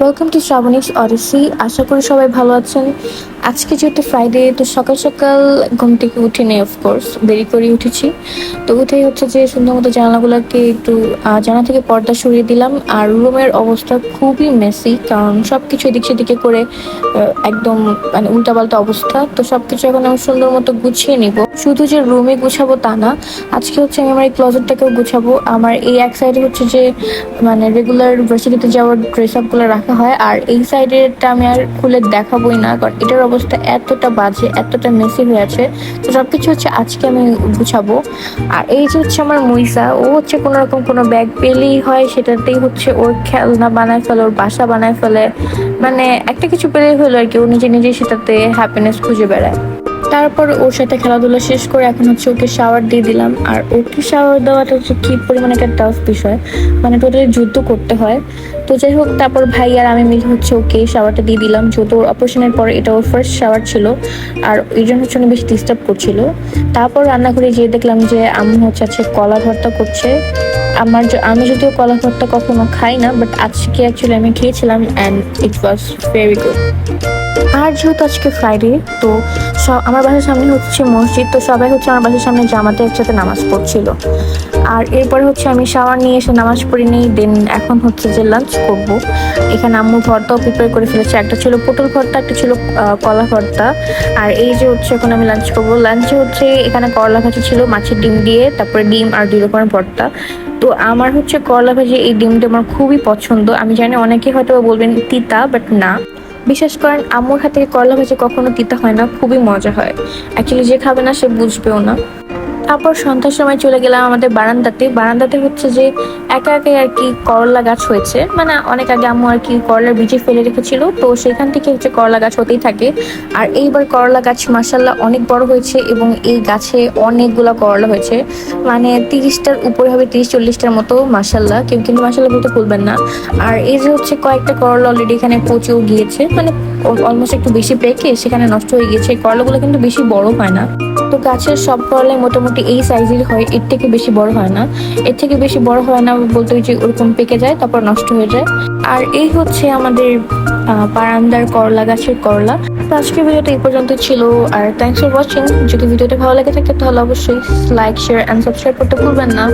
Welcome to Shrabani's Odissi. আশা করি সবাই ভালো আছেন। আজকে যেহেতু ফ্রাইডে, তো সকাল সকাল ঘুম থেকে উঠে নেই, অফকোর্স দেরি করে উঠেছি। তো উঠেই হচ্ছে যে সুন্দর মতো জানালাগুলোকে একটু জানা থেকে পর্দা সরিয়ে দিলাম। আর রুমের অবস্থা খুবই মেসি, কারণ সব কিছু এদিক সেদিকে করে একদম মানে উল্টাপাল্টা অবস্থা। তো সব কিছু এখন আমি সুন্দর মতো গুছিয়ে নিব। শুধু যে রুমে গুছাবো তা না, আজকে হচ্ছে আমি আমার এই ক্লোজেটটাকেও গুছাবো। আমার এই এক সাইডে হচ্ছে যে মানে রেগুলার ভার্সিটিতে যাওয়ার ড্রেস আপগুলো রাখা হয়, আর এই সাইডেরটা আমি আর খুলে দেখাবোই না, কারণ এটার অবস্থা এতটা বাজে, এতটা মেসি হয়ে আছে। তো সবকিছু হচ্ছে আজকে আমি গুছাবো। আর এই যে হচ্ছে আমার মুইসা, ও হচ্ছে কোনো রকম কোনো ব্যাগ পেলেই হয় সেটাতেই হচ্ছে ওর খেলনা বানায় ফেলে, ওর বাসা বানায় ফেলে। মানে একটা কিছু পেলেই হলো আর কি, ও নিজে নিজে সেটাতে হ্যাপিনেস খুঁজে বেড়ায়। তারপর ওর সাথে খেলাধুলা শেষ করে এখন হচ্ছে ওকে শাওয়ার দিয়ে দিলাম। আর ওকে শাওয়ার দেওয়াটা হচ্ছে কি পরিমাণে একটা টাফ বিষয়, মানে টোটালি যুদ্ধ করতে হয়। তো যাই হোক, তারপর ভাই আর আমি মিলে হচ্ছে ওকে শাওয়ারটা দিয়ে দিলাম, যেহেতু ওর অপারেশনের পরে এটা ওর ফার্স্ট শাওয়ার ছিল। আর এই জন্য হচ্ছে উনি বেশি ডিস্টার্ব করছিল। তারপর রান্নাঘরে গিয়ে দেখলাম যে আম্মু হচ্ছে আজকে কলা ভর্তা করছে। আমি যদিও কলা ভর্তা কখনো খাই না, বাট আজকে অ্যাকচুয়ালি আমি খেয়েছিলাম and it was very good. আর যেহেতু আজকে ফ্রাইডে, তো আমার বাসার সামনে হচ্ছে মসজিদ, তো সবাই হচ্ছে আমার বাসার সামনে জামাতে একসাথে নামাজ পড়ছিল। আর এরপরে হচ্ছে আমি শাওয়ার নিয়ে এসে নামাজ পড়ে নিই, দেন এখন হচ্ছে যে লাঞ্চ করব। এখানে আম্মু ভর্তাও প্রিপেয়ার করে ফেলেছে, একটা ছিল পটল ভর্তা, একটা ছিল কলা ভর্তা। আর এই যে হচ্ছে এখন আমি লাঞ্চ করব। লাঞ্চে হচ্ছে এখানে করলা ভাজি ছিল মাছের ডিম দিয়ে, তারপরে ডিম আর 2 রকমের ভর্তা। তো আমার হচ্ছে করলা ভাজি, এই ডিমটা আমার খুবই পছন্দ। আমি জানি অনেকে হয়তো বলবেন তিতা, বাট না, বিশেষ করেন আম্মুর হাতে করলা ভাজি কখনো তিতা হয় না, খুবই মজা হয়। অ্যাকচুয়ালি যে খাবে না সে বুঝবেও না। তারপর সন্ধ্যার সময় চলে গেলাম আমাদের বারান্দাতে হচ্ছে যে একা একাই আর কি করলা গাছ হয়েছে, মানে অনেক আগে আম্মু আর কি করলার বীজে ফেলে রেখেছিল, তো সেখান থেকে হচ্ছে করলা গাছ হতেই থাকে। আর এইবার করলা গাছ মাশাল্লাহ অনেক বড় হয়েছে, এবং এই গাছে অনেকগুলা করলা হয়েছে, মানে 30টার উপরে হবে, 30-40টার মতো মাশাল্লাহ। কেউ কিন্তু মাশাল্লাহ বলতে ভুলবেন না। আর এই যে হচ্ছে কয়েকটা করলা অলরেডি এখানে পচেও গিয়েছে, মানে অলমোস্ট একটু বেশি পেকে সেখানে নষ্ট হয়ে গিয়েছে। করলাগুলো কিন্তু বেশি বড় হয় না, তো গাছের সব করলাই মোটামুটি এই সাইজের হয়, এর থেকে বেশি বড় হয় না। এর থেকে বেশি বড় হয় না বলতে যে ওরকম পেকে যায়, তারপর নষ্ট হয়ে যায়। আর এই হচ্ছে আমাদের বারান্দার করলা গাছের করলা। তো আজকের ভিডিওটা এই পর্যন্ত ছিল। আর থ্যাংকস ফর ওয়াচিং। যদি ভিডিওটা ভালো লেগে থাকে তাহলে অবশ্যই লাইক, শেয়ার অ্যান্ড সাবস্ক্রাইব করতে ভুলবেন না।